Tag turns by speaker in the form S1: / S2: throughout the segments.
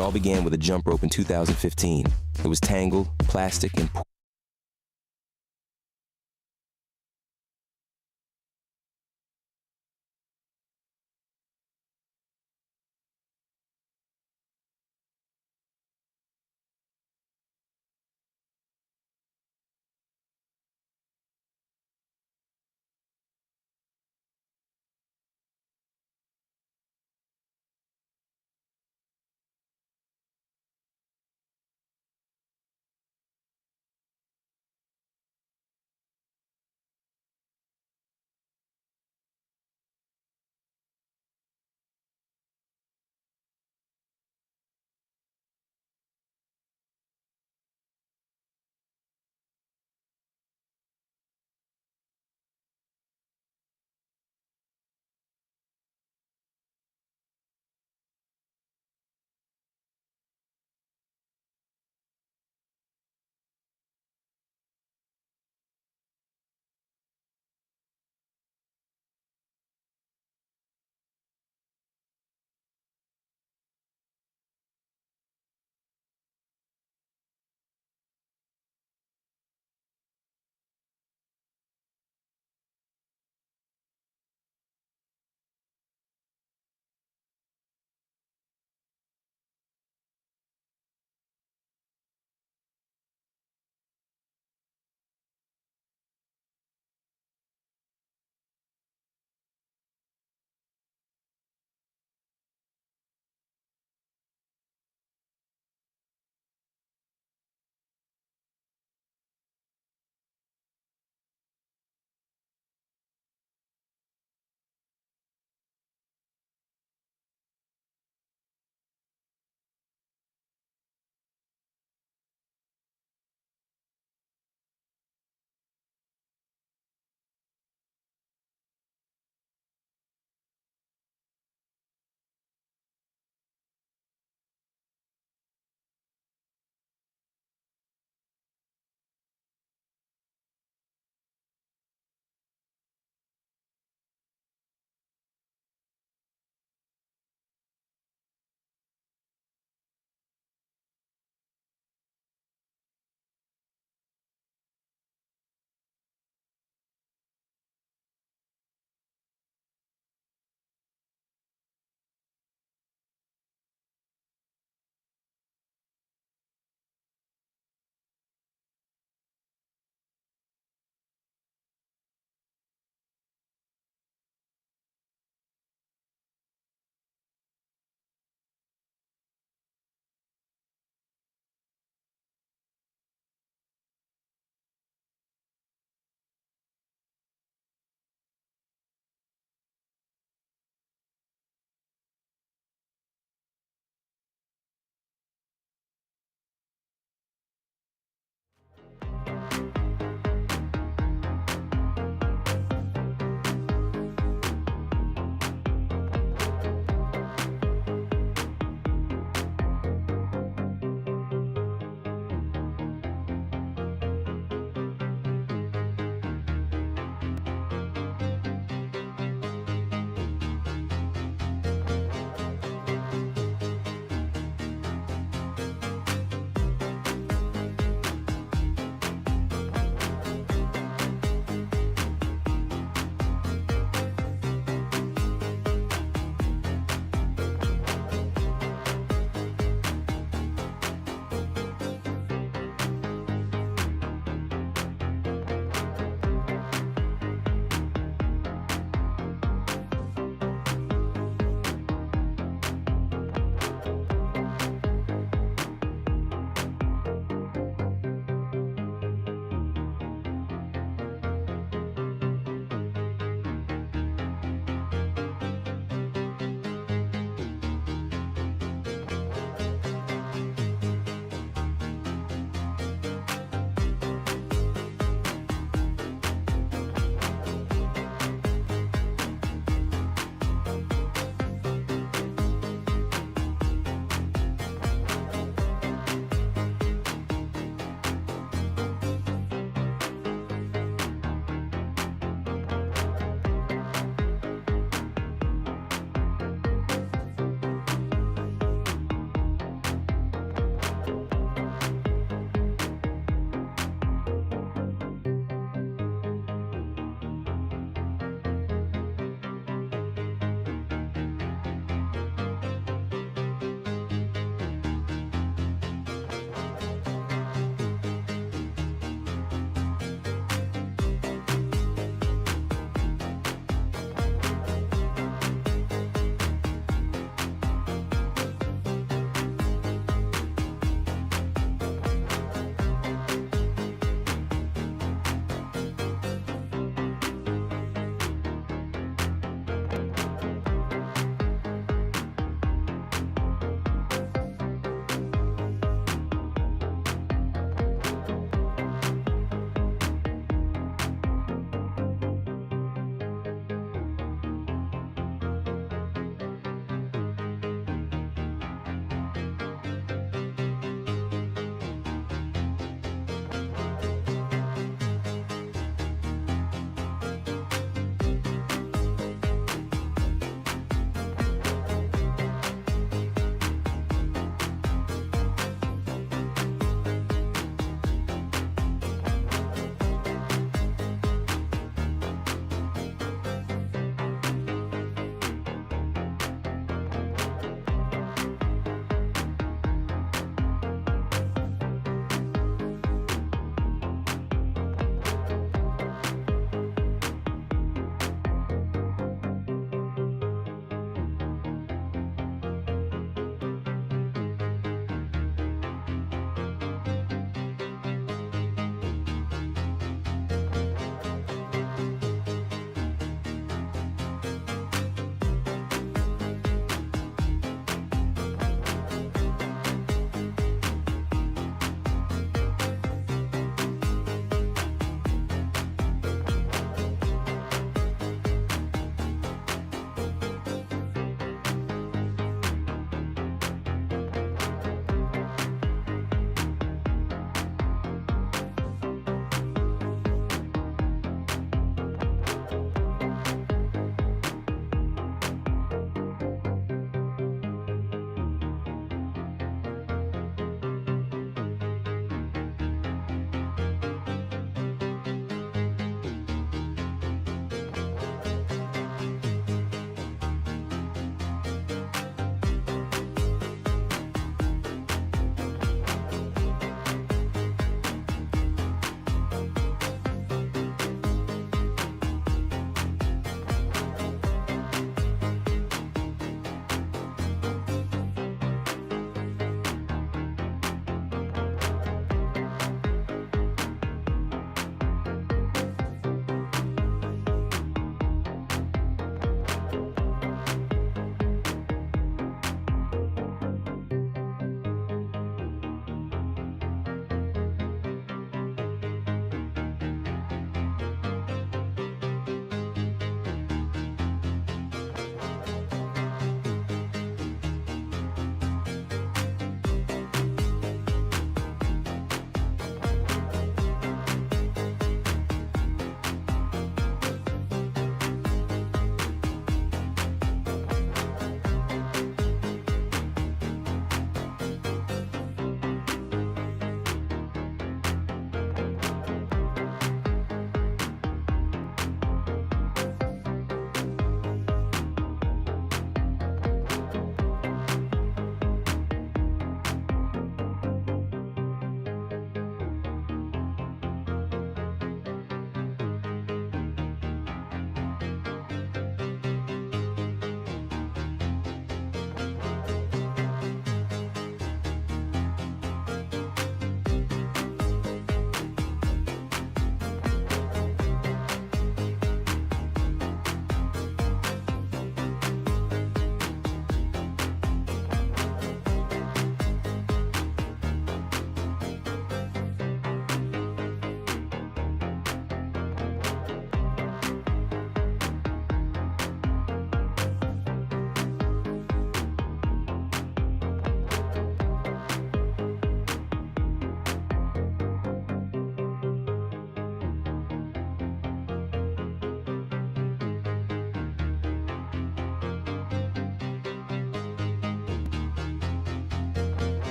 S1: It all began with a jump rope in 2015. It was tangled, plastic, and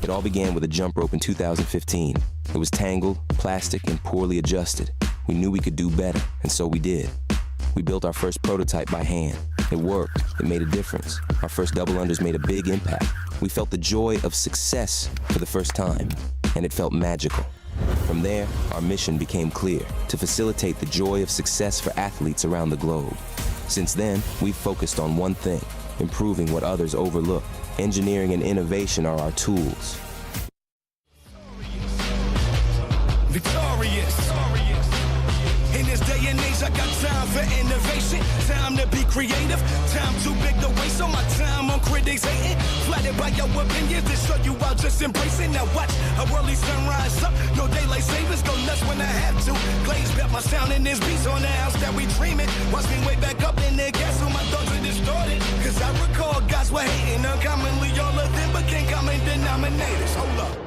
S1: It all began with a jump rope in 2015. It was tangled, plastic, and poorly adjusted. We knew we could do better, and so we did. We built our first prototype by hand. It worked. It made a difference. Our first double unders made a big impact. We felt the joy of success for the first time, and it felt magical. From there, our mission became clear: to facilitate the joy of success for athletes around the globe. Since then, we've focused on one thing: improving what others overlook. Engineering and innovation are our tools.
S2: Victorious. In this day and age, I got time for innovation, time to be creative, time too big to waste on my time on critics hating, flattered by your opinions to show you I'll just embrace it. Now watch a early sunrise up, no daylight savings, go nuts when I have to. Glaze bet my sound in this beats on the house that we dreaming. Watch me way back up in the gas when my thoughts are distorted, cause I recall guys were hating uncommonly, all of them became common denominators. Hold up.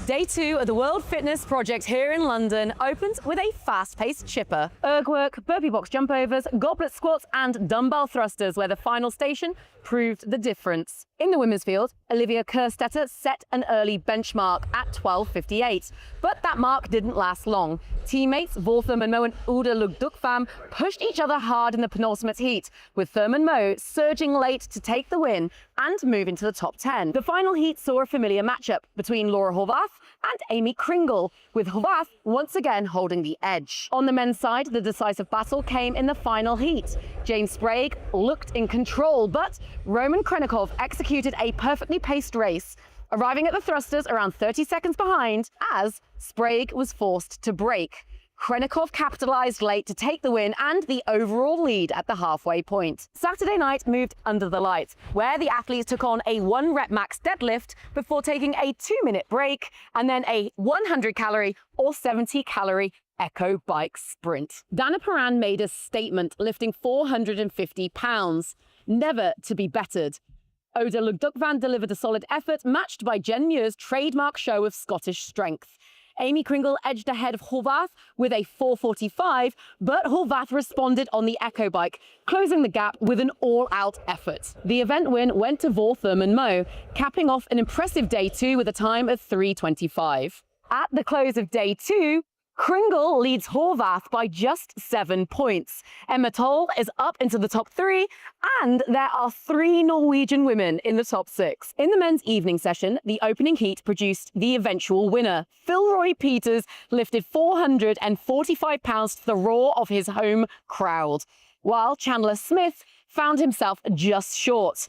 S3: Day 2 of the World Fitness Project here in London opens with a fast-paced chipper. Erg work, burpee box jump overs, goblet squats and dumbbell thrusters, where the final station proved the difference. In the women's field, Olivia Kerstetter set an early benchmark at 12:58, but that mark didn't last long. Teammates Vol Thurman-Moe and Uda Lugdukvam pushed each other hard in the penultimate heat, with Thurman-Moe surging late to take the win and move into the top 10. The final heat saw a familiar matchup between Laura Horvath and Amy Kringle, with Horvath once again holding the edge. On the men's side, the decisive battle came in the final heat. James Sprague looked in control, but Roman Khrennikov executed a perfectly paced race, arriving at the thrusters around 30 seconds behind as Sprague was forced to break. Khrennikov capitalized late to take the win and the overall lead at the halfway point. Saturday night moved under the lights, where the athletes took on a 1-rep max deadlift before taking a 2-minute break and then a 100-calorie or 70-calorie Echo bike sprint. Dana Paran made a statement, lifting 450 pounds, never to be bettered. Oda Lugdukvan delivered a solid effort, matched by Jen Muir's trademark show of Scottish strength. Amy Kringle edged ahead of Horvath with a 4:45, but Horvath responded on the Echo bike, closing the gap with an all-out effort. The event win went to Vol Thurman-Moe, capping off an impressive day 2 with a time of 3:25. At the close of day 2, Kringle leads Horvath by just 7 points. Emma Toll is up into the top 3, and there are 3 Norwegian women in the top 6. In the men's evening session, the opening heat produced the eventual winner. Philroy Peters lifted 445 pounds to the roar of his home crowd, while Chandler Smith found himself just short.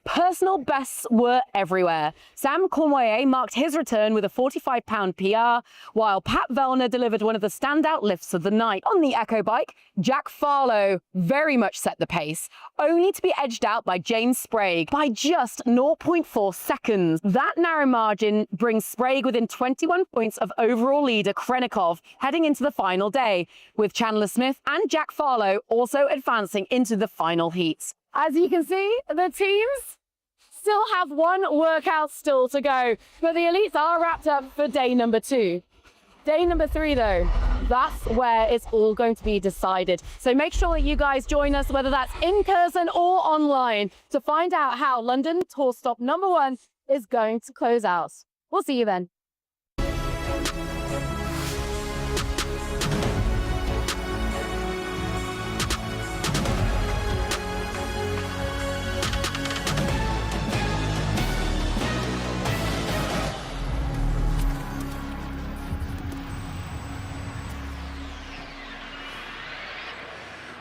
S3: Personal bests were everywhere. Sam Cormoyer marked his return with a 45-pound PR, while Pat Vellner delivered one of the standout lifts of the night. On the Echo bike, Jack Farlow very much set the pace, only to be edged out by James Sprague by just 0.4 seconds. That narrow margin brings Sprague within 21 points of overall leader Khrennikov heading into the final day, with Chandler Smith and Jack Farlow also advancing into the final heat. As you can see, the teams still have one workout still to go, but the elites are wrapped up for day number 2. Day number 3 though, that's where it's all going to be decided. So make sure that you guys join us, whether that's in person or online, to find out how London Tour Stop number 1 is going to close out. We'll see you then.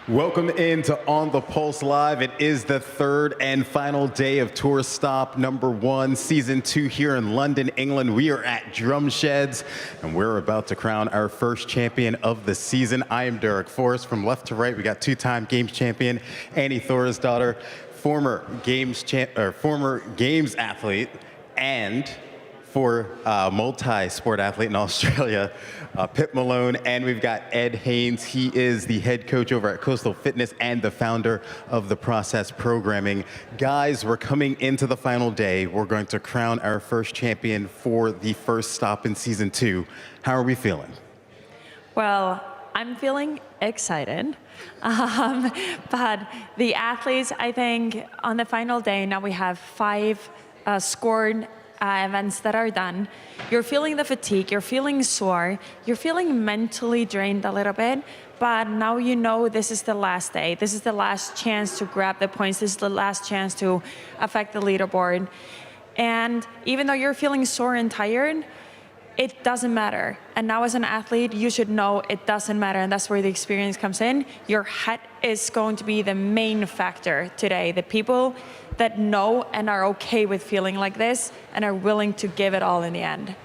S4: Welcome into On the Pulse Live. It is the third and final day of Tour Stop number 1, season 2 here in London, England. We are at Drumsheds, and we're about to crown our first champion of the season. I am Derek Forrest. From left to right, we got two-time Games champion Annie Thorisdottir, former Games athlete, and multi-sport athlete in Australia, Pip Malone, and we've got Ed Haynes. He is the head coach over at Coastal Fitness and the founder of the Process Programming. Guys, we're coming into the final day. We're going to crown our first champion for the first stop in season 2. How are we feeling?
S5: Well, I'm feeling excited. But the athletes, I think, on the final day, now we have 5 scored events that are done. You're feeling the fatigue, you're feeling sore, you're feeling mentally drained a little bit, but now you know this is the last day. This is the last chance to grab the points. This is the last chance to affect the leaderboard. And even though you're feeling sore and tired, it doesn't matter. And now as an athlete, you should know it doesn't matter, and that's where the experience comes in. Your head is going to be the main factor today. The people that know and are okay with feeling like this and are willing to give it all in the end.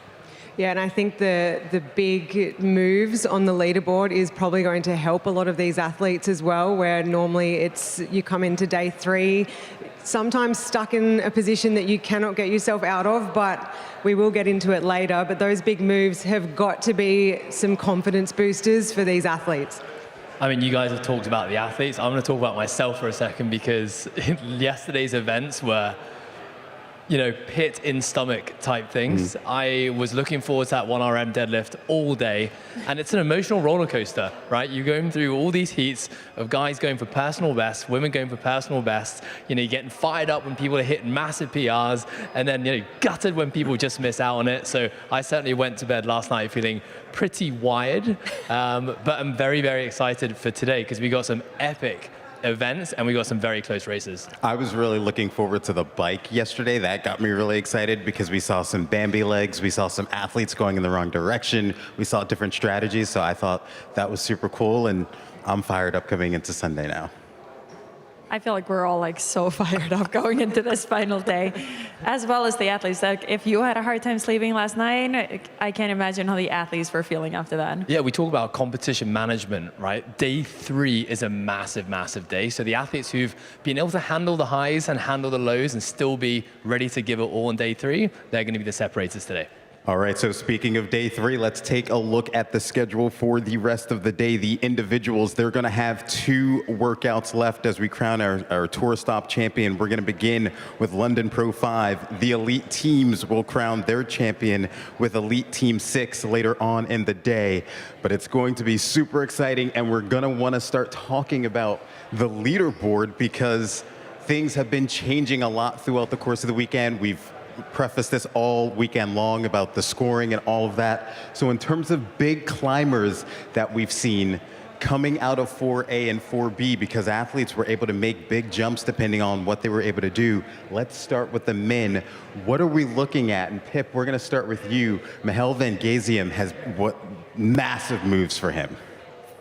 S6: Yeah, and I think the big moves on the leaderboard is probably going to help a lot of these athletes as well, where normally it's you come into day 3, sometimes stuck in a position that you cannot get yourself out of, but we will get into it later. But those big moves have got to be some confidence boosters for these athletes.
S7: I mean, you guys have talked about the athletes. I'm going to talk about myself for a second, because yesterday's events were, you know, pit in stomach type things. I was looking forward to that 1RM deadlift all day, and it's an emotional roller coaster, right? You're going through all these heats of guys going for personal bests, women going for personal bests. You know, you're getting fired up when people are hitting massive PRs, and then, you know, gutted when people just miss out on it. So I certainly went to bed last night feeling pretty wired, but I'm very, very excited for today, because we got some epic events and we got some very close races.
S4: I was really looking forward to the bike yesterday. That got me really excited because we saw some Bambi legs, we saw some athletes going in the wrong direction, we saw different strategies, so I thought that was super cool, and I'm fired up coming into Sunday now.
S5: I feel like we're all like so fired up going into this final day, as well as the athletes. Like, if you had a hard time sleeping last night, I can't imagine how the athletes were feeling after that.
S7: Yeah, we talk about competition management, right? Day 3 is a massive, massive day. So the athletes who've been able to handle the highs and handle the lows and still be ready to give it all on day 3, they're going to be the separators today.
S4: All right, so speaking of day 3, let's take a look at the schedule for the rest of the day. The individuals, they're going to have 2 workouts left as we crown our Tour Stop champion. We're going to begin with London Pro 5. The elite teams will crown their champion with Elite Team 6 later on in the day. But it's going to be super exciting, and we're going to want to start talking about the leaderboard, because things have been changing a lot throughout the course of the weekend. We've preface this all weekend long about the scoring and all of that. So in terms of big climbers that we've seen coming out of 4A and 4B, because athletes were able to make big jumps depending on what they were able to do, let's start with the men. What are we looking at? And Pip, we're going to start with you. Mihail Van Gazium has what massive moves for him.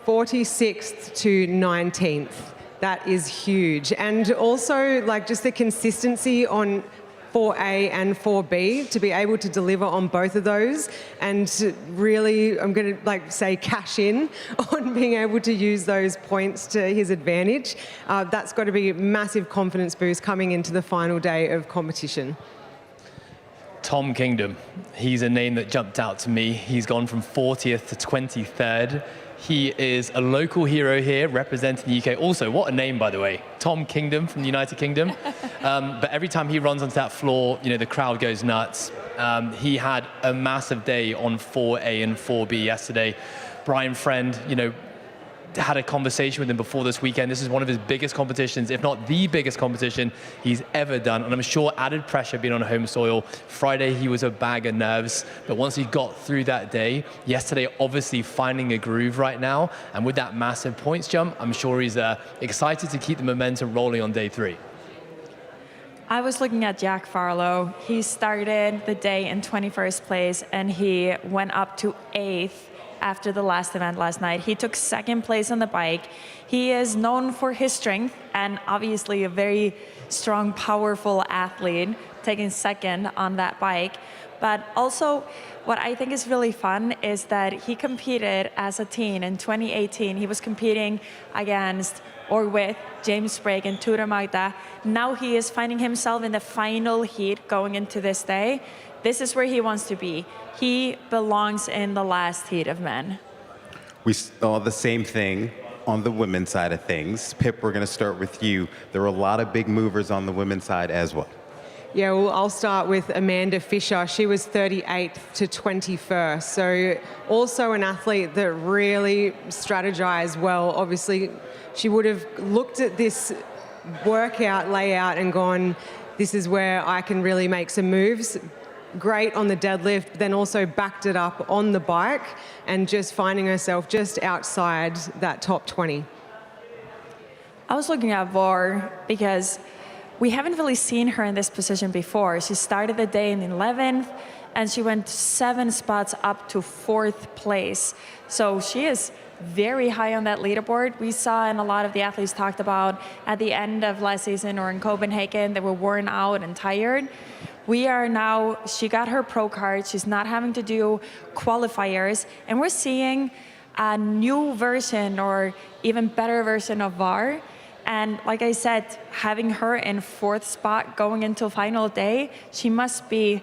S6: 46th to 19th. That is huge. And also, like, just the consistency on 4A and 4B, to be able to deliver on both of those, and to really, I'm going to say cash in on being able to use those points to his advantage. That's got to be a massive confidence boost coming into the final day of competition.
S7: Tom Kingdom, he's a name that jumped out to me. He's gone from 40th to 23rd. He is a local hero here representing the UK. Also, what a name, by the way. Tom Kingdom from the United Kingdom. But every time he runs onto that floor, you know, the crowd goes nuts. He had a massive day on 4A and 4B yesterday. Brian Friend, you know, had a conversation with him before this weekend. This is one of his biggest competitions, if not the biggest competition he's ever done. And I'm sure added pressure being on home soil. Friday, he was a bag of nerves. But once he got through that day, yesterday, obviously finding a groove right now. And with that massive points jump, I'm sure he's excited to keep the momentum rolling on day 3.
S5: I was looking at Jack Farlow. He started the day in 21st place, and he went up to 8th after the last event last night. He took second place on the bike. He is known for his strength and obviously a very strong, powerful athlete, taking second on that bike. But also, what I think is really fun is that he competed as a teen in 2018. He was competing against or with James Sprague and Tudor Magda. Now he is finding himself in the final heat going into this day. This is where he wants to be. He belongs in the last heat of men.
S4: We saw the same thing on the women's side of things. Pip, we're going to start with you. There were a lot of big movers on the women's side as well.
S6: Yeah, well, I'll start with Amanda Fisher. She was 38th to 21st. So also an athlete that really strategized well. Obviously, she would have looked at this workout layout and gone, this is where I can really make some moves. Great on the deadlift, then also backed it up on the bike and just finding herself just outside that top 20.
S5: I was looking at Var because we haven't really seen her in this position before. She started the day in 11th, and she went 7 spots up to 4th place. So she is very high on that leaderboard. We saw, and a lot of the athletes talked about at the end of last season or in Copenhagen, they were worn out and tired. We are now, she got her pro card, she's not having to do qualifiers, and we're seeing a new version or even better version of Var. And like I said, having her in 4th spot going into final day, she must be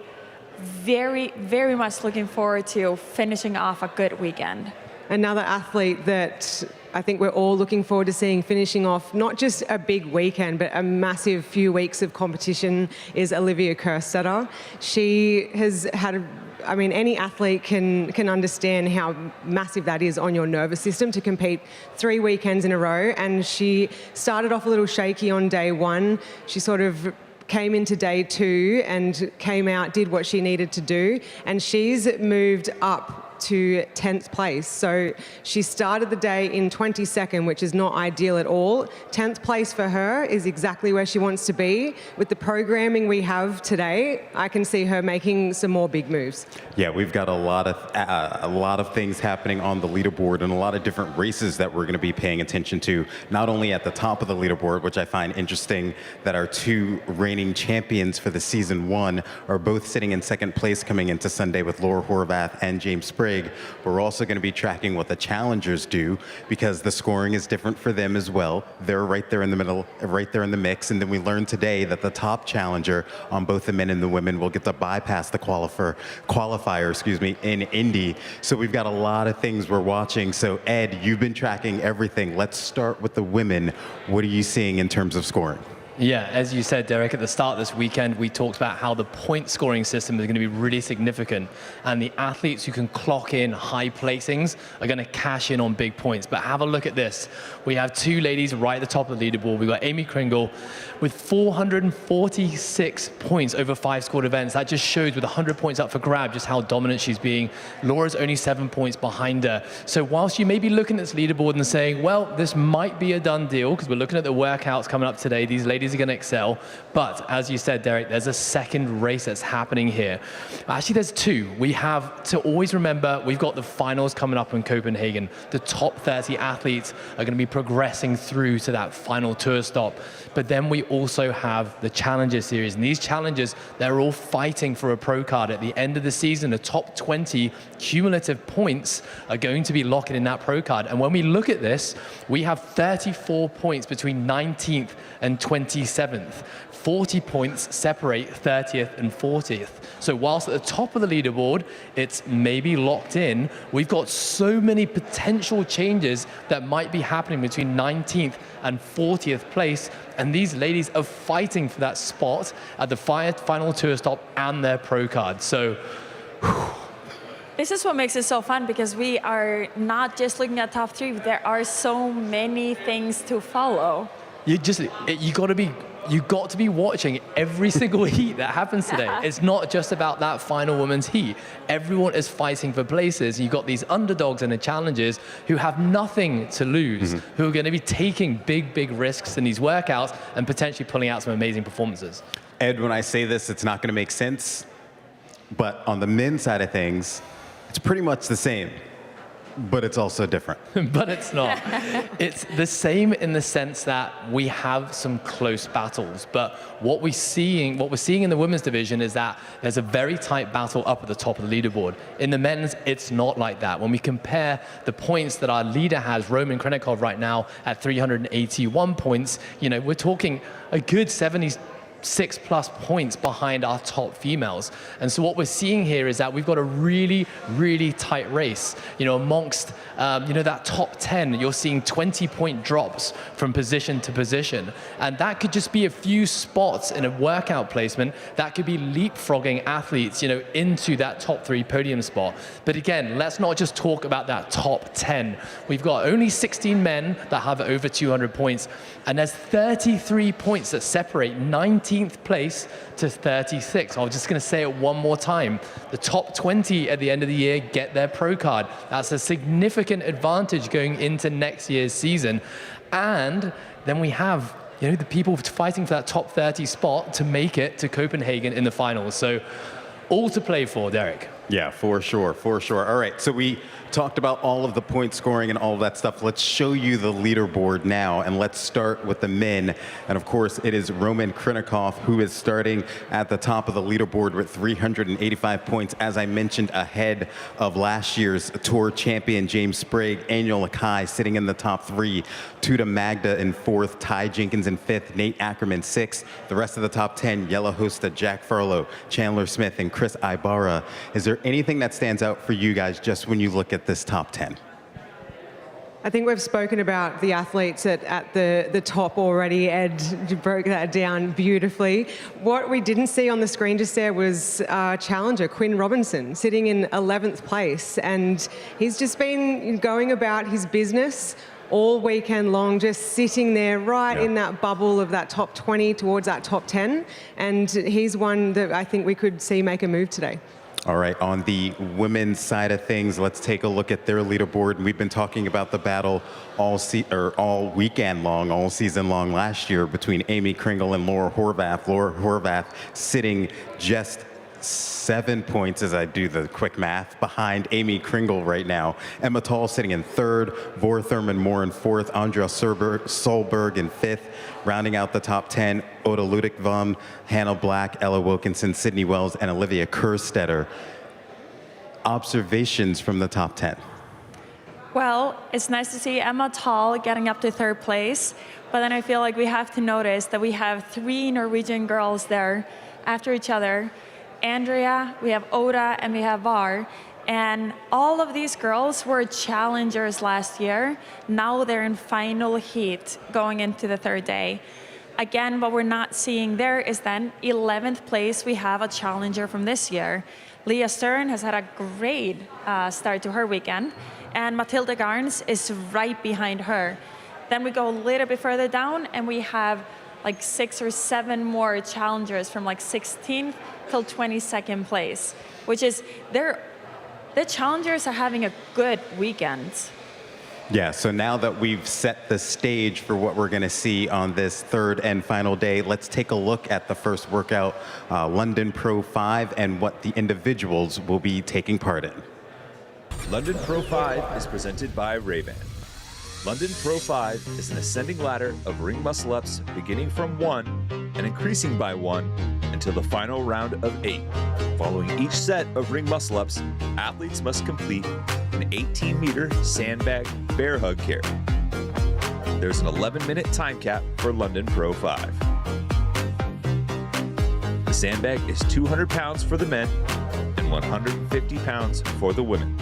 S5: very, very much looking forward to finishing off a good weekend.
S6: Another athlete that I think we're all looking forward to seeing finishing off not just a big weekend, but a massive few weeks of competition is Olivia Kerstetter. She has had any athlete can understand how massive that is on your nervous system to compete 3 weekends in a row. And she started off a little shaky on day 1. She sort of came into day 2 and came out, did what she needed to do. And she's moved up to 10th place. So she started the day in 22nd, which is not ideal at all. 10th place for her is exactly where she wants to be. With the programming we have today, I can see her making some more big moves.
S4: Yeah, we've got a lot of things happening on the leaderboard and a lot of different races that we're going to be paying attention to, not only at the top of the leaderboard, which I find interesting that our 2 reigning champions for the season 1 are both sitting in 2nd place coming into Sunday with Laura Horvath and James Sprague. We're also going to be tracking what the challengers do because the scoring is different for them as well. They're right there in the middle, right there in the mix. And then we learned today that the top challenger on both the men and the women will get to bypass the qualifier, in Indy. So we've got a lot of things we're watching. So Ed, you've been tracking everything. Let's start with the women. What are you seeing in terms of scoring?
S7: Yeah, as you said, Derek, at the start of this weekend, we talked about how the point scoring system is going to be really significant. And the athletes who can clock in high placings are going to cash in on big points. But have a look at this. We have 2 ladies right at the top of the leaderboard. We've got Amy Kringle with 446 points over 5 scored events. That just shows with 100 points up for grab just how dominant she's being. Laura's only 7 points behind her. So whilst you may be looking at this leaderboard and saying, well, this might be a done deal because we're looking at the workouts coming up today. These ladies are going to excel. But as you said, Derek, there's a second race that's happening here. Actually, there's 2. We have to always remember we've got the finals coming up in Copenhagen. The top 30 athletes are going to be progressing through to that final tour stop. But then we also have the Challenger Series. And these challengers, they're all fighting for a pro card. At the end of the season, the top 20 cumulative points are going to be locking in that pro card. And when we look at this, we have 34 points between 19th and 27th. 40 points separate 30th and 40th. So whilst at the top of the leaderboard, it's maybe locked in, we've got so many potential changes that might be happening between 19th and 40th place. And these ladies are fighting for that spot at the final tour stop and their pro card. So,
S5: this is what makes it so fun because we are not just looking at top 3. There are so many things to follow.
S7: You got to be watching every single heat that happens today. It's not just about that final women's heat. Everyone is fighting for places. You've got these underdogs and the challengers who have nothing to lose, who are going to be taking big risks in these workouts and potentially pulling out some amazing performances.
S4: Ed, when I say this, it's not going to make sense. But on the men's side of things, it's pretty much the same. But it's also different.
S7: But it's not. It's the same in the sense that we have some close battles. But what we're seeing in the women's division is that there's a very tight battle up at the top of the leaderboard. In the men's, it's not like that. When we compare the points that our leader has, Roman Khrennikov right now at 381 points, you know, we're talking a good 76+ points behind our top females. And so what we're seeing here is that we've got a really, really tight race. You know, amongst, that top 10, you're seeing 20-point drops from position to position. And that could just be a few spots in a workout placement that could be leapfrogging athletes, you know, into that top 3 podium spot. But again, let's not just talk about that top 10. We've got only 16 men that have over 200 points, and there's 33 points that separate 19th place to 36. I'm just going to say it one more time. The top 20 at the end of the year get their pro card. That's a significant advantage going into next year's season. And then we have, you know, the people fighting for that top 30 spot to make it to Copenhagen in the finals. So all to play for, Derek.
S4: Yeah, for sure, for sure. All right, so we talked about all of the point scoring and all of that stuff. Let's show you the leaderboard now, and let's start with the men. And of course, it is Roman Khrennikov who is starting at the top of the leaderboard with 385 points, as I mentioned, ahead of last year's tour champion James Sprague, Annual Akai sitting in the top 3, Tuta Magda in 4th, Ty Jenkins in 5th, Nate Ackerman 6th. The rest of the top 10, Jelle Hosta, Jack Farlow, Chandler Smith, and Chris Ibarra. Is there anything that stands out for you guys just when you look at this top 10?
S6: I think we've spoken about the athletes at the top already. Ed broke that down beautifully. What we didn't see on the screen just there was challenger Quinn Robinson sitting in 11th place, and he's just been going about his business all weekend long, just sitting there right in that bubble of that top 20 towards that top 10, and he's one that I think we could see make a move today.
S4: All right, on the women's side of things, let's take a look at their leaderboard. We've been talking about the battle all weekend long, all season long last year between Amy Kringle and Laura Horvath. Laura Horvath sitting just 7 points, as I do the quick math, behind Amy Kringle right now. Emma Tall sitting in 3rd, Vor Thurman Moore in 4th, Andrea Solberg in 5th. Rounding out the top 10, Oda Ludwigvam, Hannah Black, Ella Wilkinson, Sydney Wells, and Olivia Kerstetter. Observations from the top 10.
S5: Well, it's nice to see Emma Tall getting up to 3rd place, but then I feel like we have to notice that we have 3 Norwegian girls there after each other. Andrea, we have Oda, and we have Var. And all of these girls were challengers last year. Now they're in final heat going into the 3rd day. Again, what we're not seeing there is then 11th place, we have a challenger from this year. Leah Stern has had a great start to her weekend, and Matilda Garns is right behind her. Then we go a little bit further down, and we have like 6 or 7 more challengers from like 16th till 22nd place, which is the challengers are having a good weekend.
S4: Yeah, so now that we've set the stage for what we're going to see on this 3rd and final day, let's take a look at the first workout, London Pro 5, and what the individuals will be taking part in.
S8: London Pro 5 is presented by Ray-Ban. London Pro 5 is an ascending ladder of ring muscle-ups beginning from 1 and increasing by 1 until the final round of 8. Following each set of ring muscle-ups, athletes must complete an 18-meter sandbag bear hug carry. There's an 11-minute time cap for London Pro 5. The sandbag is 200 pounds for the men and 150 pounds for the women.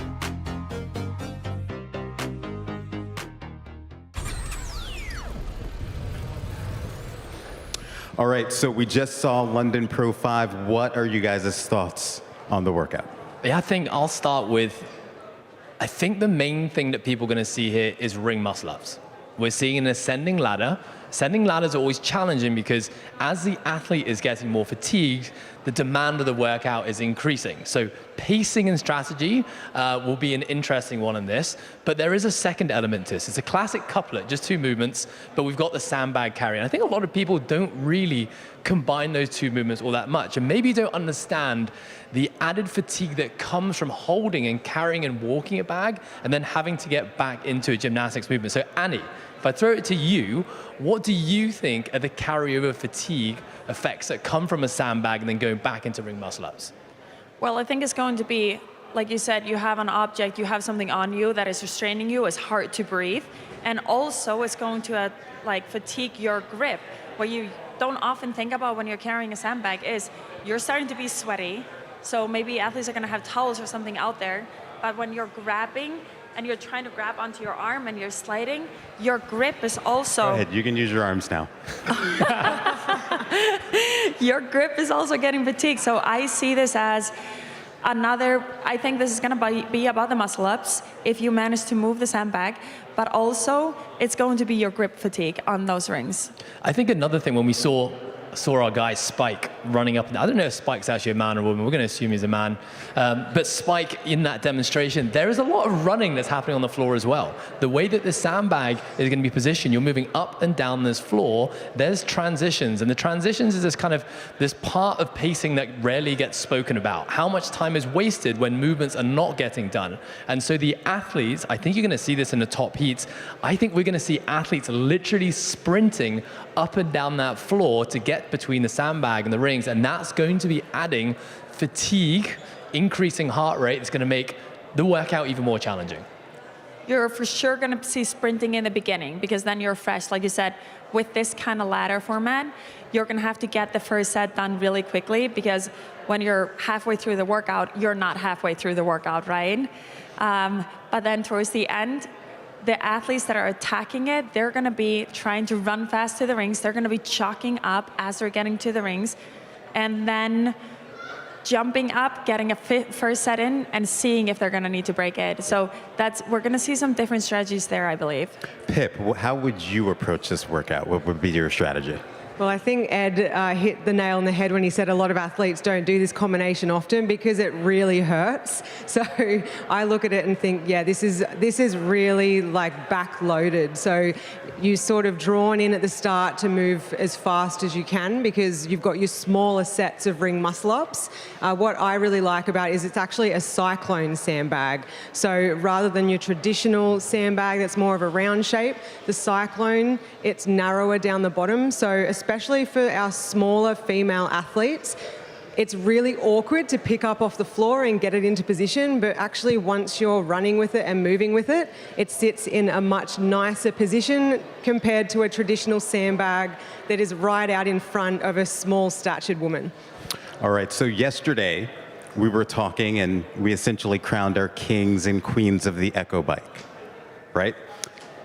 S4: All right, so we just saw London Pro 5. What are you guys' thoughts on the workout?
S7: Yeah, I think I'll start with, I think the main thing that people are going to see here is ring muscle-ups. We're seeing an ascending ladder, Ascending ladders are always challenging because as the athlete is getting more fatigued, the demand of the workout is increasing. So pacing and strategy will be an interesting one in this, but there is a second element to this. It's a classic couplet, just 2 movements, but we've got the sandbag carry. And I think a lot of people don't really combine those 2 movements all that much, and maybe don't understand the added fatigue that comes from holding and carrying and walking a bag and then having to get back into a gymnastics movement. So Annie, if I throw it to you, what do you think are the carryover fatigue effects that come from a sandbag and then going back into ring muscle-ups?
S5: Well, I think it's going to be, like you said, you have an object, you have something on you that is restraining you, it's hard to breathe, and also it's going to fatigue your grip. What you don't often think about when you're carrying a sandbag is you're starting to be sweaty, so maybe athletes are going to have towels or something out there, but when you're grabbing and you're trying to grab onto your arm and you're sliding, your grip is also...
S4: Go ahead, you can use your arms now.
S5: Your grip is also getting fatigued. So I see this as another, I think this is going to be about the muscle-ups if you manage to move the sandbag, but also it's going to be your grip fatigue on those rings.
S7: I think another thing when we saw our guy Spike running up, I don't know if Spike's actually a man or a woman, we're going to assume he's a man, but Spike in that demonstration, there is a lot of running that's happening on the floor as well. The way that the sandbag is going to be positioned, you're moving up and down this floor, there's transitions, and the transitions is this part of pacing that rarely gets spoken about. How much time is wasted when movements are not getting done? And so the athletes, I think you're going to see this in the top heats, I think we're going to see athletes literally sprinting up and down that floor to get between the sandbag and the rings, and that's going to be adding fatigue, increasing heart rate. It's going to make the workout even more challenging.
S5: You're for sure going to see sprinting in the beginning because then you're fresh. Like you said, with this kind of ladder format, you're going to have to get the first set done really quickly because when you're halfway through the workout, you're not halfway through the workout, right? But then towards the end, the athletes that are attacking it, they're going to be trying to run fast to the rings. They're going to be chalking up as they're getting to the rings, and then jumping up, getting a first set in, and seeing if they're going to need to break it. So we're going to see some different strategies there, I believe.
S4: Pip, how would you approach this workout? What would be your strategy?
S6: Well, I think Ed hit the nail on the head when he said a lot of athletes don't do this combination often because it really hurts. So I look at it and think, yeah, this is really like backloaded. So you sort of drawn in at the start to move as fast as you can because you've got your smaller sets of ring muscle-ups. What I really like about it is it's actually a cyclone sandbag. So rather than your traditional sandbag that's more of a round shape, the cyclone, it's narrower down the bottom. So especially for our smaller female athletes, it's really awkward to pick up off the floor and get it into position, but actually once you're running with it and moving with it, it sits in a much nicer position compared to a traditional sandbag that is right out in front of a small-statured woman.
S4: All right, so yesterday we were talking and we essentially crowned our kings and queens of the Echo Bike, right?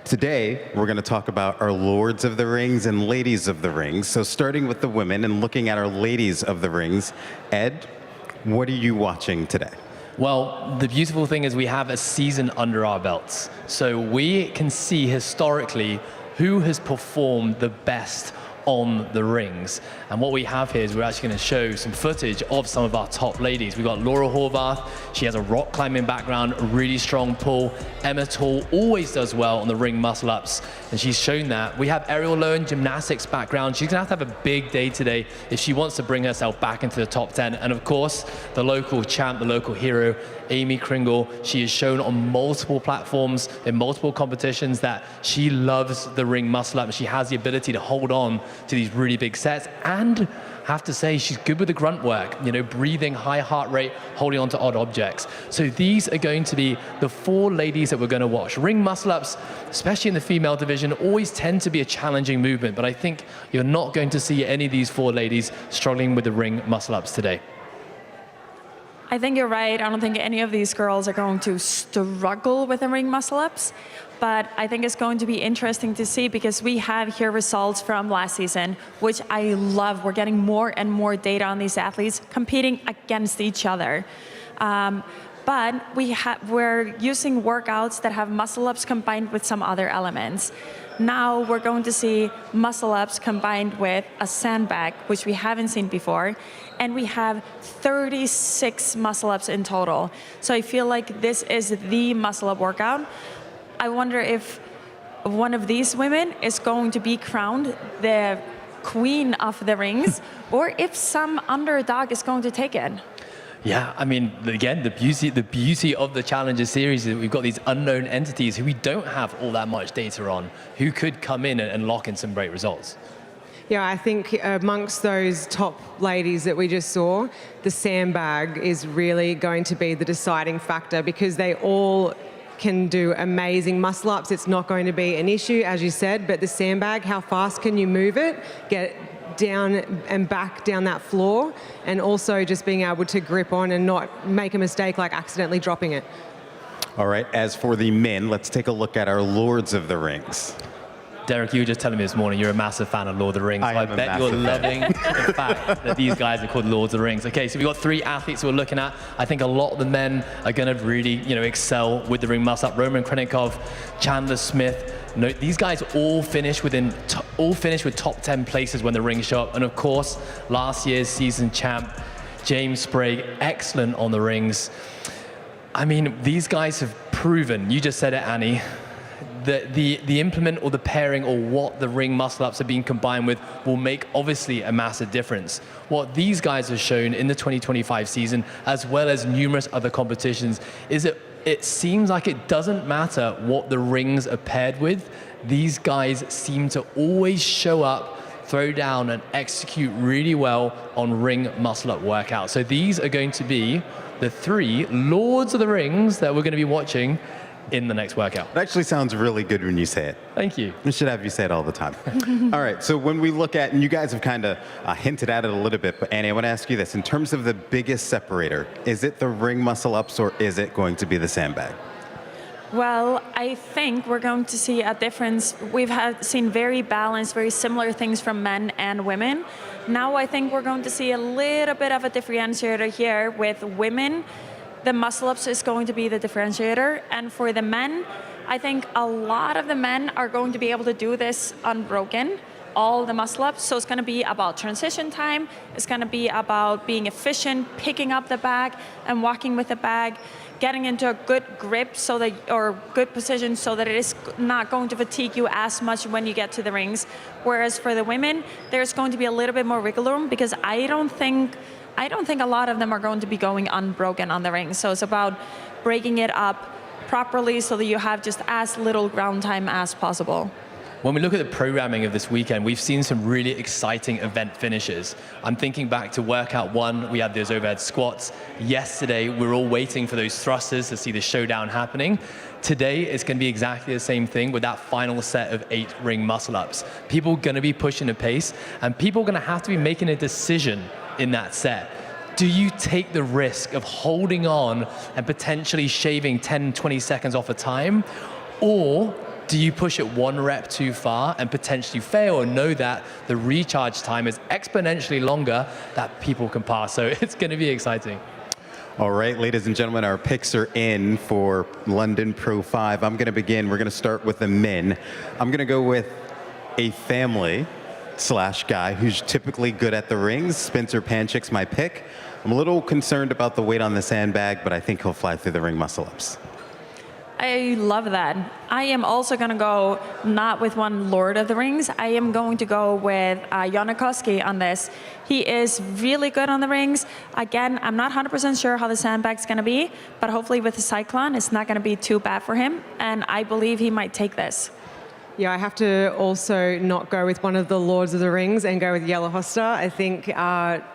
S4: Today, we're going to talk about our lords of the rings and ladies of the rings. So starting with the women and looking at our ladies of the rings, Ed, what are you watching today?
S7: Well, the beautiful thing is we have a season under our belts. So we can see historically who has performed the best on the rings. And what we have here is we're actually going to show some footage of some of our top ladies. We've got Laura Horvath. She has a rock climbing background, a really strong pull. Emma Tall always does well on the ring muscle-ups, and she's shown that. We have Ariel Lowen, gymnastics background. She's going to have a big day today if she wants to bring herself back into the top 10. And of course, the local champ, the local hero, Amy Kringle. She is shown on multiple platforms in multiple competitions that she loves the ring muscle-up, and she has the ability to hold on to these really big sets, and have to say she's good with the grunt work, you know, breathing, high heart rate, holding on to odd objects. So these are going to be the 4 ladies that we're going to watch. Ring muscle-ups, especially in the female division, always tend to be a challenging movement, but I think you're not going to see any of these 4 ladies struggling with the ring muscle-ups today.
S5: I think you're right. I don't think any of these girls are going to struggle with the ring muscle-ups, but I think it's going to be interesting to see because we have here results from last season, which I love. We're getting more and more data on these athletes competing against each other. But we're using workouts that have muscle ups combined with some other elements. Now we're going to see muscle ups combined with a sandbag, which we haven't seen before. And we have 36 muscle ups in total. So I feel like this is the muscle up workout. I wonder if one of these women is going to be crowned the queen of the rings, or if some underdog is going to take it.
S7: Yeah, I mean, again, the beauty of the Challenger Series is that we've got these unknown entities who we don't have all that much data on, who could come in and lock in some great results.
S6: Yeah, I think amongst those top ladies that we just saw, the sandbag is really going to be the deciding factor, because they all can do amazing muscle ups. It's not going to be an issue, as you said, but the sandbag, how fast can you move it, get down and back down that floor, and also just being able to grip on and not make a mistake like accidentally dropping it.
S4: All right, as for the men, let's take a look at our Lords of the Rings.
S7: Derek, you were just telling me this morning you're a massive fan of Lord of the Rings.
S4: I
S7: So I
S4: am a
S7: bet you're
S4: massive fan.
S7: loving the fact that these guys are called Lords of the Rings. Okay, so we've got 3 athletes we're looking at. I think a lot of the men are going to really, excel with the ring muscle up. Roman Krenikov, Chandler Smith. No, these guys all finish with top 10 places when the rings show up. And of course, last year's season champ, James Sprague, excellent on the rings. I mean, these guys have proven, you just said it, Annie, that the implement or the pairing or what the ring muscle ups are being combined with will make obviously a massive difference. What these guys have shown in the 2025 season, as well as numerous other competitions, is that it seems like it doesn't matter what the rings are paired with. These guys seem to always show up, throw down, and execute really well on ring muscle up workouts. So these are going to be the 3 Lords of the Rings that we're going to be watching in the next workout.
S4: It actually sounds really good when you say it.
S7: Thank you.
S4: We should have you say it all the time. All right, so when we look at, and you guys have kind of hinted at it a little bit, but Annie, I want to ask you this. In terms of the biggest separator, is it the ring muscle ups or is it going to be the sandbag?
S5: Well, I think we're going to see a difference. We've seen very balanced, very similar things from men and women. Now I think we're going to see a little bit of a differentiator here with women. The muscle ups is going to be the differentiator. And for the men, I think a lot of the men are going to be able to do this unbroken, all the muscle ups. So it's going to be about transition time. It's going to be about being efficient, picking up the bag and walking with the bag, getting into a good grip or good position so that it is not going to fatigue you as much when you get to the rings. Whereas for the women, there's going to be a little bit more wiggle room, because I don't think a lot of them are going to be going unbroken on the ring. So it's about breaking it up properly so that you have just as little ground time as possible.
S7: When we look at the programming of this weekend, we've seen some really exciting event finishes. I'm thinking back to workout 1, we had those overhead squats. Yesterday, we were all waiting for those thrusters to see the showdown happening. Today, it's going to be exactly the same thing with that final set of 8 ring muscle ups. People are going to be pushing the pace, and people are going to have to be making a decision in that set. Do you take the risk of holding on and potentially shaving 10, 20 seconds off of time? Or do you push it 1 rep too far and potentially fail and know that the recharge time is exponentially longer that people can pass? So it's going to be exciting.
S4: All right, ladies and gentlemen, our picks are in for London Pro 5. I'm going to begin. We're going to start with the men. I'm going to go with a family / guy who's typically good at the rings. Spencer Panchik's my pick. I'm a little concerned about the weight on the sandbag, but I think he'll fly through the ring muscle ups.
S5: I love that. I am also going to go not with one Lord of the Rings. I am going to go with Janikowski on this. He is really good on the rings. Again, I'm not 100% sure how the sandbag's going to be, but hopefully with the Cyclone, it's not going to be too bad for him. And I believe he might take this.
S6: Yeah, I have to also not go with one of the Lords of the Rings and go with Yellowhoster. I think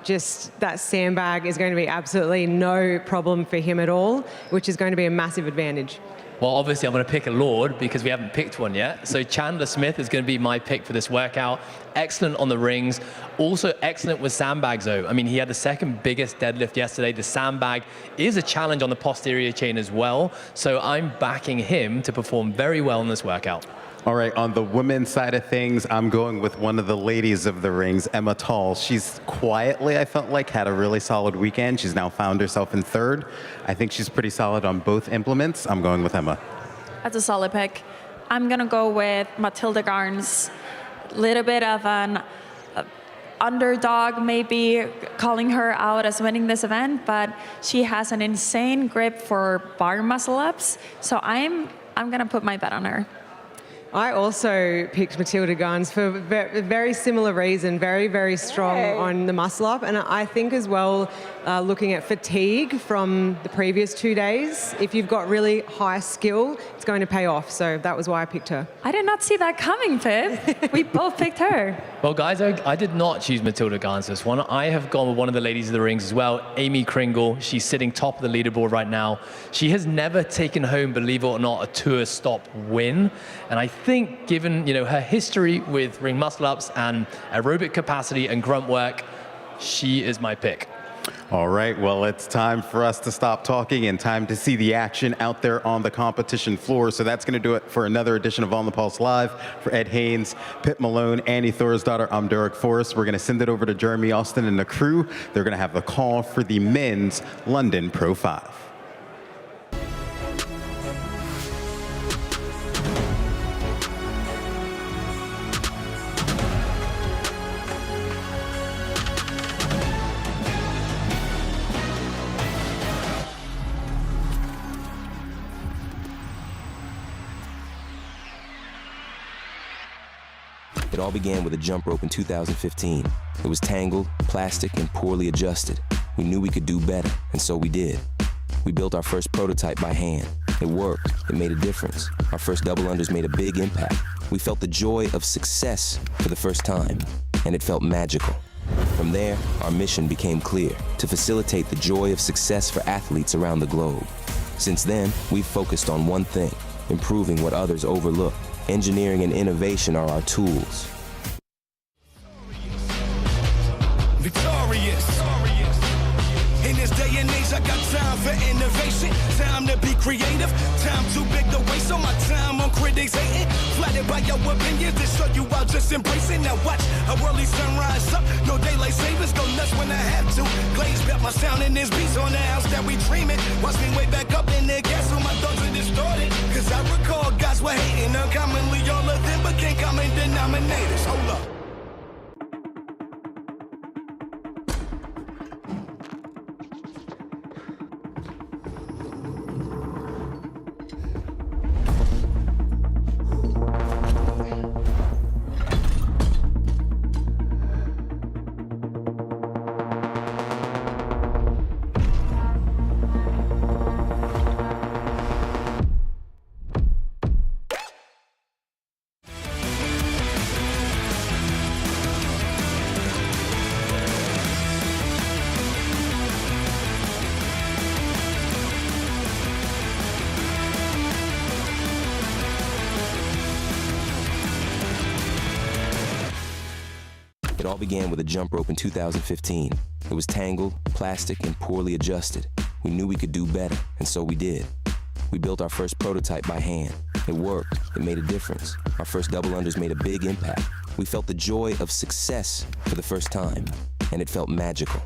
S6: just that sandbag is going to be absolutely no problem for him at all, which is going to be a massive advantage.
S7: Well, obviously, I'm going to pick a Lord because we haven't picked one yet. So Chandler Smith is going to be my pick for this workout. Excellent on the rings. Also excellent with sandbags, though. I mean, he had the second biggest deadlift yesterday. The sandbag is a challenge on the posterior chain as well. So I'm backing him to perform very well in this workout.
S4: All right, on the women's side of things, I'm going with one of the ladies of the rings, Emma Tall. She's quietly, I felt like, had a really solid weekend. She's now found herself in third. I think she's pretty solid on both implements. I'm going with Emma.
S5: That's a solid pick. I'm going to go with Matilda Garns. Little bit of an underdog, maybe calling her out as winning this event, but she has an insane grip for bar muscle ups. So I'm going to put my bet on her.
S6: I also picked Matilda Garns for a very similar reason, very, very strong on the muscle up. And I think as well, looking at fatigue from the previous 2 days, if you've got really high skill, it's going to pay off. So that was why I picked her.
S5: I did not see that coming, Viv. We both picked her.
S7: Well, guys, I did not choose Matilda Garns this one. I have gone with one of the ladies of the rings as well, Amy Kringle. She's sitting top of the leaderboard right now. She has never taken home, believe it or not, a tour stop win. And I think given her history with ring muscle ups and aerobic capacity and grunt work, she is my pick.
S4: All right, well, it's time for us to stop talking and time to see the action out there on the competition floor. So that's going to do it for another edition of On the Pulse Live. For Ed Haynes, Pip Malone, Annie Thorisdottir, I'm Derek Forrest. We're going to send it over to Jeremy Austin and the crew. They're going to have the call for the men's London Pro 5.
S1: It all began with a jump rope in 2015. It was tangled, plastic, and poorly adjusted. We knew we could do better, and so we did. We built our first prototype by hand. It worked. It made a difference. Our first double unders made a big impact. We felt the joy of success for the first time, and it felt magical. From there, our mission became clear: to facilitate the joy of success for athletes around the globe. Since then, we've focused on one thing: improving what others overlook. Engineering and innovation are our tools.
S2: Victorious. In this day and age, I got time for innovation. Time to be creative. Time too big to waste on my time on critics hating. Flattered by your opinions to show you I'll just embrace it. Now watch a early sunrise up. No daylight savings, go nuts when I have to. Glaze bet my sound in this beats on the house that we dreaming. Watch me way back up in the gas so my thoughts are distorted. Cause I recall guys were hating uncommonly. All of them became common denominators. Hold up.
S1: It all began with a jump rope in 2015. It was tangled, plastic, and poorly adjusted. We knew we could do better, and so we did. We built our first prototype by hand. It worked. It made a difference. Our first double unders made a big impact. We felt the joy of success for the first time, and it felt magical.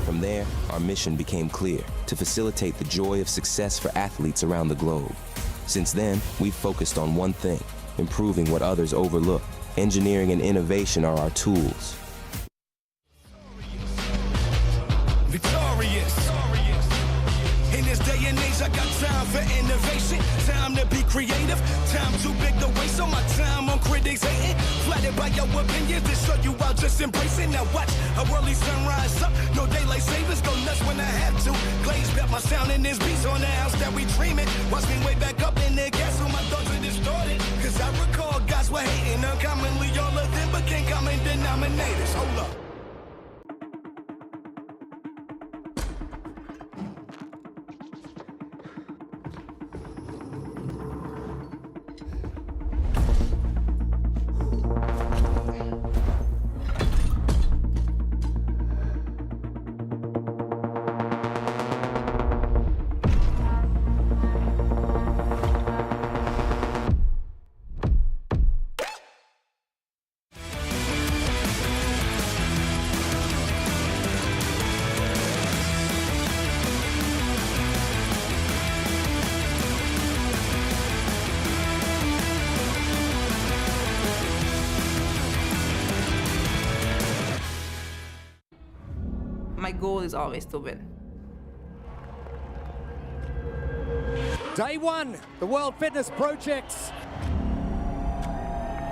S1: From there, our mission became clear: to facilitate the joy of success for athletes around the globe. Since then, we've focused on one thing: improving what others overlook. Engineering and innovation are our tools.
S2: Victorious. In this day and age, I got time for innovation. Time to be creative. Time too big to waste on my time on critics hating. Flattered by your opinions to show you I'll just embrace it. Now watch a early sunrise up. No daylight savings, go nuts when I have to. Glaze bet my sound in this beats on the house that we dreaming. Watch me way back up in the gas so my thoughts are distorted. Cause I recall guys were hating uncommonly. All of them became common denominators. Hold up.
S9: goal is always to win.
S10: Day one, the World Fitness Projects.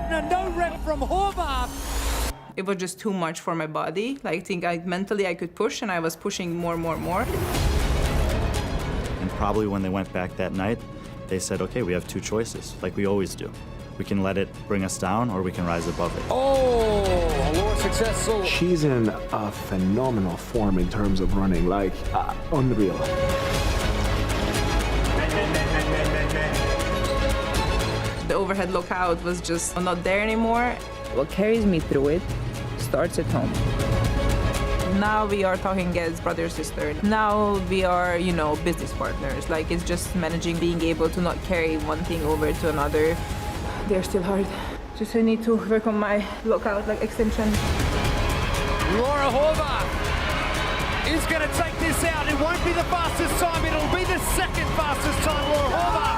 S10: A no rep from Horvath.
S9: It was just too much for my body. Like, I think mentally I could push, and I was pushing more.
S11: And probably when they went back that night, they said, okay, we have two choices, like we always do. We can let it bring us down, or we can rise above it.
S10: Oh, Laura successful.
S12: She's in a phenomenal form in terms of running, like unreal.
S9: The overhead lookout was just not there anymore.
S13: What carries me through it starts at home.
S9: Now we are talking as brother, sister. Now we are, business partners. Like, it's just managing, being able to not carry one thing over to another. They're still hard. Just I need to work on my lookout, like extension.
S10: Laura Horvath is going to take this out. It won't be the fastest time. It'll be the second fastest time, Laura Horvath.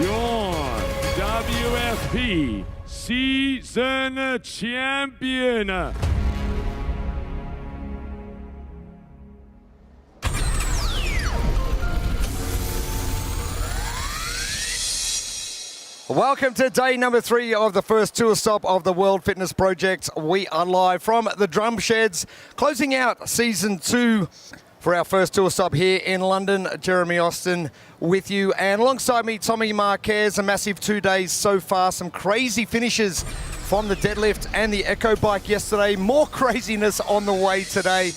S14: Your WFP Season Champion.
S10: Welcome to day number 3 of the first tour stop of the World Fitness Project. We are live from the Drum Sheds, closing out season 2 for our first tour stop here in London. Jeremy Austin with you, and alongside me, Tommy Marquez. A massive 2 days so far. Some crazy finishes from the deadlift and the Echo Bike yesterday. More craziness on the way today.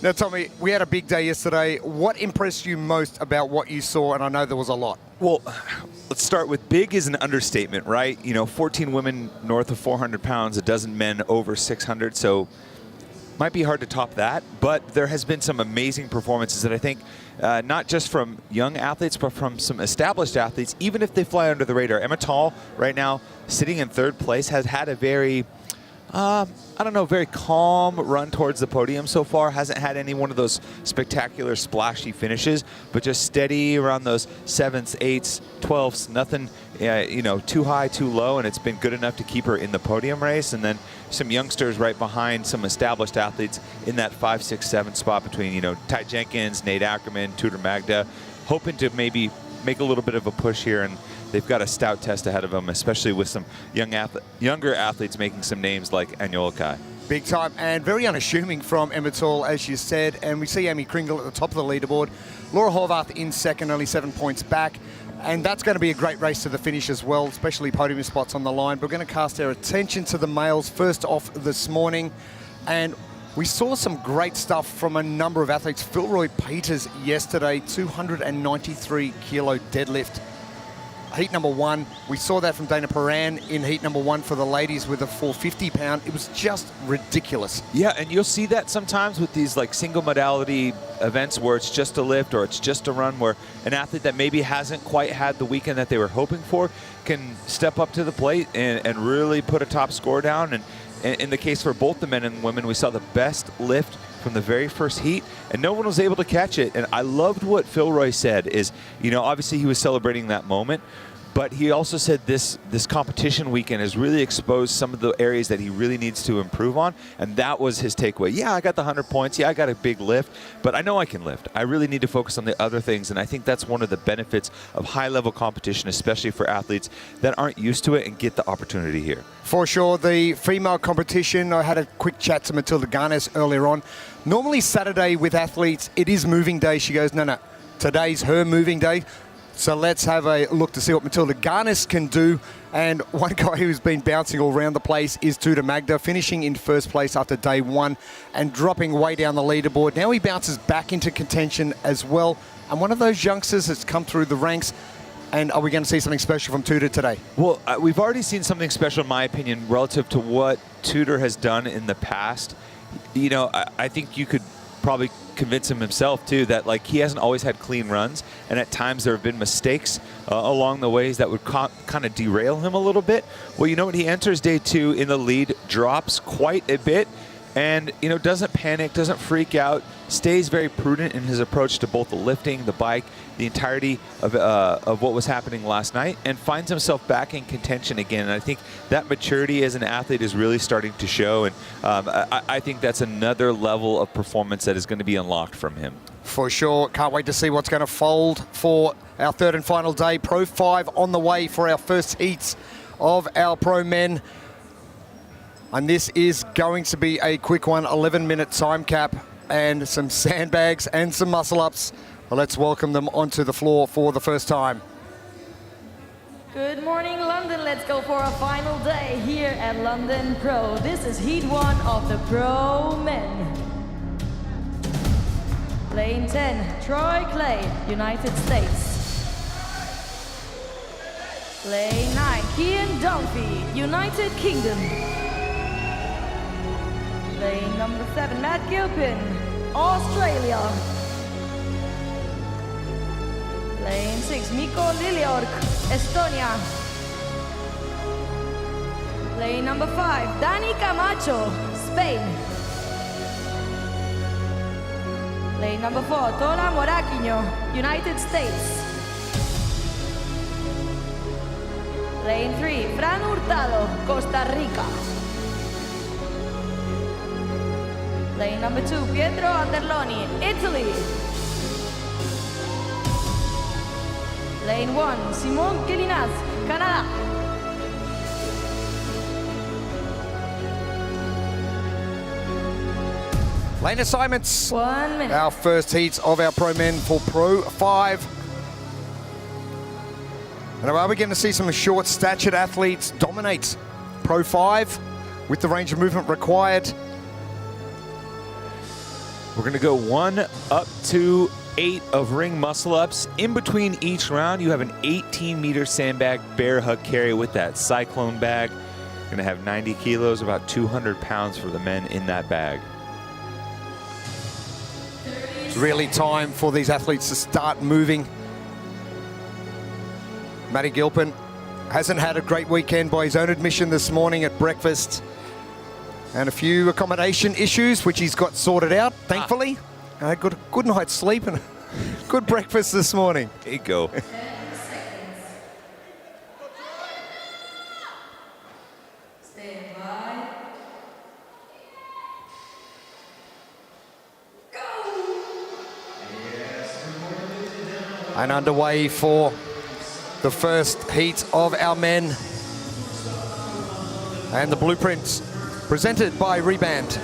S10: Now, Tommy, we had a big day yesterday. What impressed you most about what you saw? And I know there was a lot.
S8: Well, let's start with big is an understatement, right? 14 women north of 400 pounds, a dozen men over 600. So might be hard to top that, but there has been some amazing performances that I think not just from young athletes, but from some established athletes, even if they fly under the radar. Emma Tall right now sitting in 3rd place has had a very very calm run towards the podium so far. Hasn't had any one of those spectacular splashy finishes, but just steady around those 7ths, 8ths, 12ths, nothing, too high, too low, and it's been good enough to keep her in the podium race. And then some youngsters right behind some established athletes in that 5, 6, 7 spot between, Ty Jenkins, Nate Ackerman, Tudor Magda, hoping to maybe make a little bit of a push here, and they've got a stout test ahead of them, especially with some younger athletes making some names like Anyola Kai.
S10: Big time, and very unassuming from Emma Tall, as you said. And we see Amy Kringle at the top of the leaderboard. Laura Horvath in second, only 7 points back. And that's going to be a great race to the finish as well, especially podium spots on the line. We're going to cast our attention to the males first off this morning. And we saw some great stuff from a number of athletes. Philroy Peters yesterday, 293 kilo deadlift. Heat number 1, we saw that from Dana Paran in heat number 1 for the ladies with a 450 pound. It was just ridiculous.
S8: Yeah, and you'll see that sometimes with these like single modality events where it's just a lift or it's just a run, where an athlete that maybe hasn't quite had the weekend that they were hoping for can step up to the plate and really put a top score down. And in the case for both the men and women, we saw the best lift from the very first heat, and no one was able to catch it. And I loved what Philroy said is, obviously he was celebrating that moment, but he also said this competition weekend has really exposed some of the areas that he really needs to improve on, and that was his takeaway. Yeah, I got the 100 points. Yeah, I got a big lift, but I know I can lift. I really need to focus on the other things, and I think that's one of the benefits of high-level competition, especially for athletes that aren't used to it and get the opportunity here.
S10: For sure. The female competition, I had a quick chat to Matilda Garnes earlier on. Normally Saturday with athletes, it is moving day. She goes, no, today's her moving day. So let's have a look to see what Matilda Garnes can do. And one guy who's been bouncing all around the place is Tudor Magda, finishing in 1st place after day 1 and dropping way down the leaderboard. Now he bounces back into contention as well. And one of those youngsters that's come through the ranks. And are we going to see something special from Tudor today?
S8: Well, we've already seen something special, in my opinion, relative to what Tudor has done in the past. I think you could probably convince him himself too that he hasn't always had clean runs, and at times there have been mistakes along the ways that would kind of derail him a little bit. Well, he enters day 2 in the lead, drops quite a bit, and doesn't panic, doesn't freak out, stays very prudent in his approach to both the lifting, the bike, the entirety of what was happening last night, and finds himself back in contention again. And I think that maturity as an athlete is really starting to show, and I think that's another level of performance that is going to be unlocked from him.
S10: For sure. Can't wait to see what's going to fold for our third and final day. Pro 5 on the way for our first heats of our pro men. And this is going to be a quick one, 11-minute time cap and some sandbags and some muscle-ups. Well, let's welcome them onto the floor for the first time.
S15: Good morning, London. Let's go for a final day here at London Pro. This is Heat 1 of the Pro Men. Lane 10, Troy Clay, United States. Lane 9, Kian Dunphy, United Kingdom. Lane number 7, Matt Gilpin, Australia. Lane 6, Mikko Lilliorg, Estonia. Lane number 5, Dani Camacho, Spain. Lane number 4, Tola Moraquinho, United States. Lane 3, Fran Hurtado, Costa Rica. Lane number 2, Pietro Anderloni, Italy. Lane 1, Simon Kelinaz, Canada.
S10: Lane assignments.
S15: 1 minute.
S10: Our first heats of our pro men for Pro 5. And are we going to see some short-statured athletes dominate Pro 5 with the range of movement required?
S8: We're going to go 1 up to 8 of ring muscle-ups. In between each round, you have an 18-meter sandbag bear hug carry with that cyclone bag. You're going to have 90 kilos, about 200 pounds for the men in that bag.
S10: It's really time for these athletes to start moving. Matty Gilpin hasn't had a great weekend by his own admission this morning at breakfast. And a few accommodation issues, which he's got sorted out, thankfully. Got a good night's sleep and a good breakfast this morning.
S8: There you go.
S10: And underway for the first heat of our men. And the blueprints presented by Reband.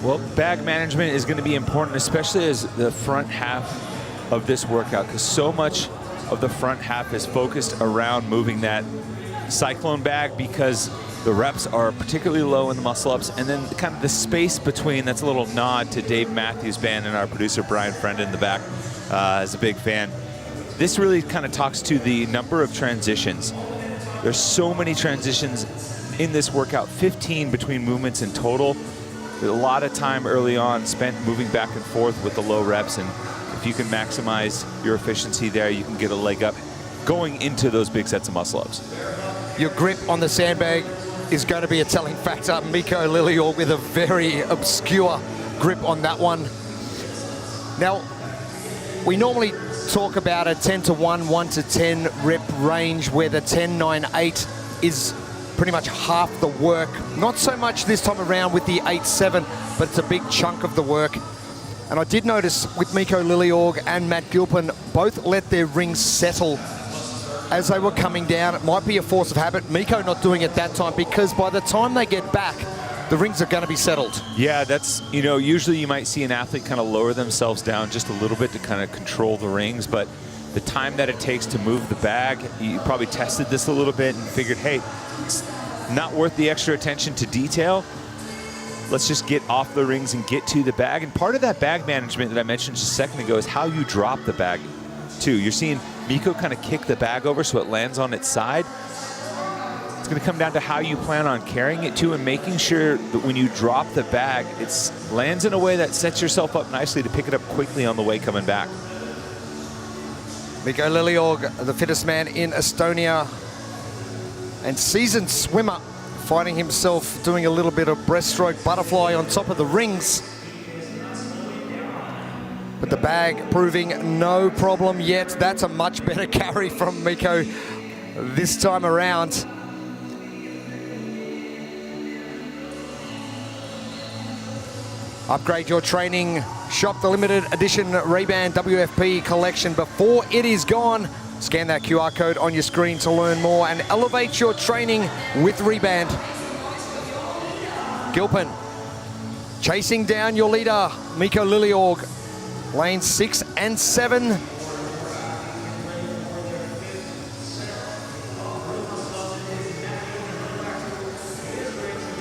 S8: Well, bag management is going to be important, especially as the front half of this workout, because so much of the front half is focused around moving that cyclone bag, because the reps are particularly low in the muscle-ups, and then kind of the space between, that's a little nod to Dave Matthews Band and our producer Brian Friend in the back is a big fan. This really kind of talks to the number of transitions. There's so many transitions in this workout, 15 between movements in total. A lot of time early on spent moving back and forth with the low reps, and if you can maximize your efficiency there, you can get a leg up going into those big sets of muscle-ups.
S10: Your grip on the sandbag is going to be a telling factor. Mikko Lilliorg with a very obscure grip on that one. Now, we normally talk about a 10 to 1, 1 to 10 rep range where the 10, 9, 8 is pretty much half the work. Not so much this time around with the 8-7, but it's a big chunk of the work. And I did notice with Mikko Lilliorg and Matt Gilpin, both let their rings settle as they were coming down. It might be a force of habit. Mikko not doing it that time, because by the time they get back, the rings are going to be settled.
S8: Yeah, that's, you know, usually you might see an athlete kind of lower themselves down just a little bit to kind of control the rings, but the time that it takes to move the bag, you probably tested this a little bit and figured, hey, it's not worth the extra attention to detail. Let's just get off the rings and get to the bag. And part of that bag management that I mentioned just a second ago is how you drop the bag too. You're seeing Mikko kind of kick the bag over so it lands on its side. It's going to come down to how you plan on carrying it too, and making sure that when you drop the bag, it lands in a way that sets yourself up nicely to pick it up quickly on the way coming back.
S10: Mikko Lilliorg, the fittest man in Estonia and seasoned swimmer, finding himself doing a little bit of breaststroke butterfly on top of the rings. But the bag proving no problem yet. That's a much better carry from Miko this time around. Upgrade your training. Shop the limited edition Ray-Ban WFP collection before it is gone. Scan that QR code on your screen to learn more and elevate your training with Ray-Ban. Gilpin chasing down your leader, Miko Lilleorg. Lanes 6 and 7.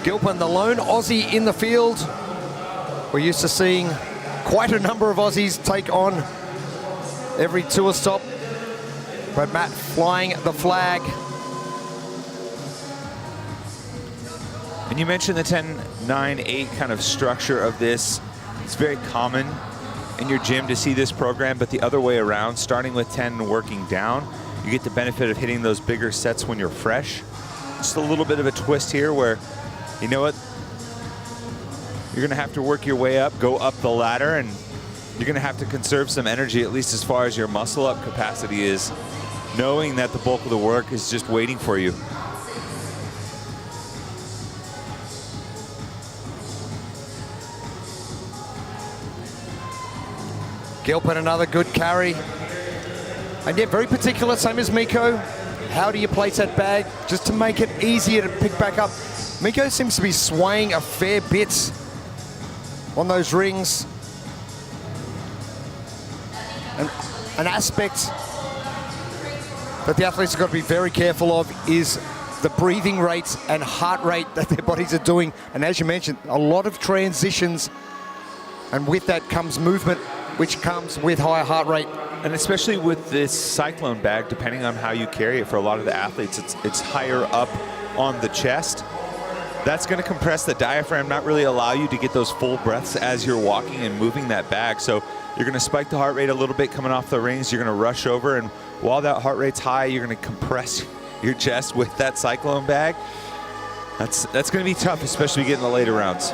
S10: Gilpin, the lone Aussie in the field. We're used to seeing quite a number of Aussies take on every tour stop. But Matt flying the flag.
S8: And you mentioned the 10-9-8 kind of structure of this. It's very common in your gym to see this program, but the other way around, starting with 10 and working down, you get the benefit of hitting those bigger sets when you're fresh. Just a little bit of a twist here where, you know what, you're gonna have to work your way up, go up the ladder, and you're gonna have to conserve some energy, at least as far as your muscle up capacity is, knowing that the bulk of the work is just waiting for you.
S10: Gilpin, another good carry. And yet very particular, same as Miko. How do you place that bag just to make it easier to pick back up? Miko seems to be swaying a fair bit on those rings. And an aspect that the athletes have got to be very careful of is the breathing rates and heart rate that their bodies are doing. And as you mentioned, a lot of transitions, and with that comes movement, which comes with higher heart rate.
S8: And especially with this Cyclone bag, depending on how you carry it, for a lot of the athletes, it's higher up on the chest. That's going to compress the diaphragm, not really allow you to get those full breaths as you're walking and moving that bag. So you're going to spike the heart rate a little bit coming off the rings. You're going to rush over, and while that heart rate's high, you're going to compress your chest with that Cyclone bag. That's going to be tough, especially getting the later rounds.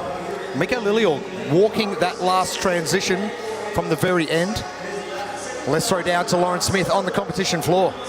S10: Miko Lilleorg walking that last transition from the very end. Let's throw down to Lauren Smith on the competition floor.